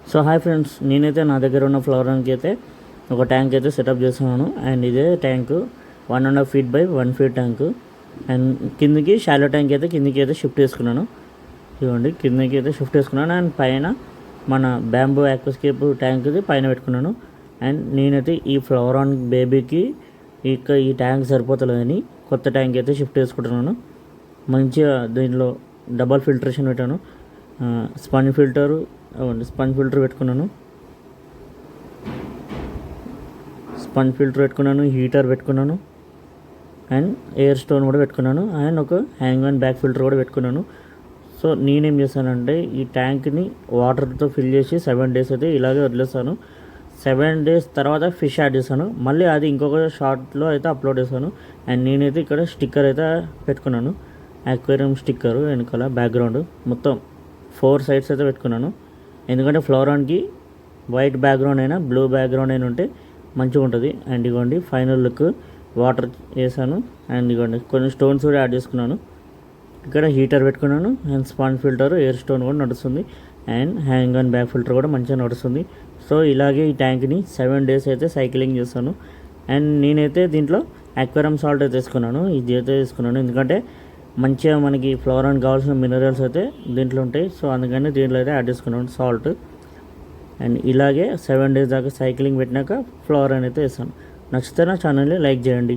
So hi friends, నేనైతే నా దగ్గర ఉన్న ఫ్లోరాన్కి అయితే ఒక ట్యాంక్ అయితే సెటప్ చేస్తున్నాను. అండ్ ఇదే tank 1.5 feet by 1 feet tank. And కిందికి షాలో ట్యాంక్ అయితే కిందికి అయితే షిఫ్ట్ చేసుకున్నాను. ఇవ్వండి, కిందికి అయితే షిఫ్ట్ చేసుకున్నాను. అండ్ పైన మన బ్యాంబూ యాక్వాస్కేప్ ట్యాంక్ ఇది పైన పెట్టుకున్నాను. అండ్ నేనైతే ఈ ఫ్లోరాన్ బేబీకి ఈ ట్యాంక్ సరిపోతలేదని కొత్త ట్యాంక్ అయితే షిఫ్ట్ చేసుకుంటున్నాను. మంచిగా దీంట్లో డబల్ ఫిల్టరేషన్ పెట్టాను. స్పంజ్ ఫిల్టర్ పెట్టుకున్నాను. హీటర్ పెట్టుకున్నాను. అండ్ ఎయిర్ స్టోన్ కూడా పెట్టుకున్నాను. అండ్ ఒక హ్యాంగ్ అండ్ బ్యాక్ ఫిల్టర్ కూడా పెట్టుకున్నాను. సో నేనేం చేశానంటే ఈ ట్యాంక్ని వాటర్తో ఫిల్ చేసి 7 days అయితే ఇలాగే వదిలేస్తాను. 7 days తర్వాత ఫిష్ యాడ్ చేశాను. మళ్ళీ అది ఇంకొక షార్ట్లో అయితే అప్లోడ్ చేశాను. అండ్ నేనైతే ఇక్కడ స్టిక్కర్ అయితే పెట్టుకున్నాను. అక్వేరియం స్టిక్కర్ వెనకాల బ్యాక్గ్రౌండ్ మొత్తం 4 sides అయితే పెట్టుకున్నాను. ఎందుకంటే ఫ్లోరాన్కి వైట్ బ్యాక్గ్రౌండ్ అయినా బ్లూ బ్యాక్గ్రౌండ్ అయినా ఉంటే మంచిగా ఉంటుంది. అండ్ ఇవ్వండి ఫైనల్ లుక్ వాటర్ వేసాను. అండ్ ఇవ్వండి కొన్ని స్టోన్స్ కూడా యాడ్ చేసుకున్నాను. ఇక్కడ హీటర్ పెట్టుకున్నాను. And sponge filter air stone కూడా నడుస్తుంది. And hang and back filter కూడా మంచిగా నడుస్తుంది. సో ఇలాగే ఈ ట్యాంక్ని 7 days అయితే సైక్లింగ్ చేస్తాను. అండ్ నేనైతే దీంట్లో అక్వేరియం సాల్ట్ అయితే తీసుకున్నాను. ఇది అయితే తీసుకున్నాను ఎందుకంటే మంచిగా మనకి ఫ్లోరాన్ కావాల్సిన మినరల్స్ అయితే దీంట్లో ఉంటాయి. సో అందుకని దీంట్లో అయితే యాడ్ చేసుకున్నాను సాల్ట్. అండ్ ఇలాగే 7 days దాకా సైక్లింగ్ పెట్టినాక ఫ్లోరాన్ అయితే వేస్తాను. నచ్చితే నా ఛానల్ని లైక్ చేయండి.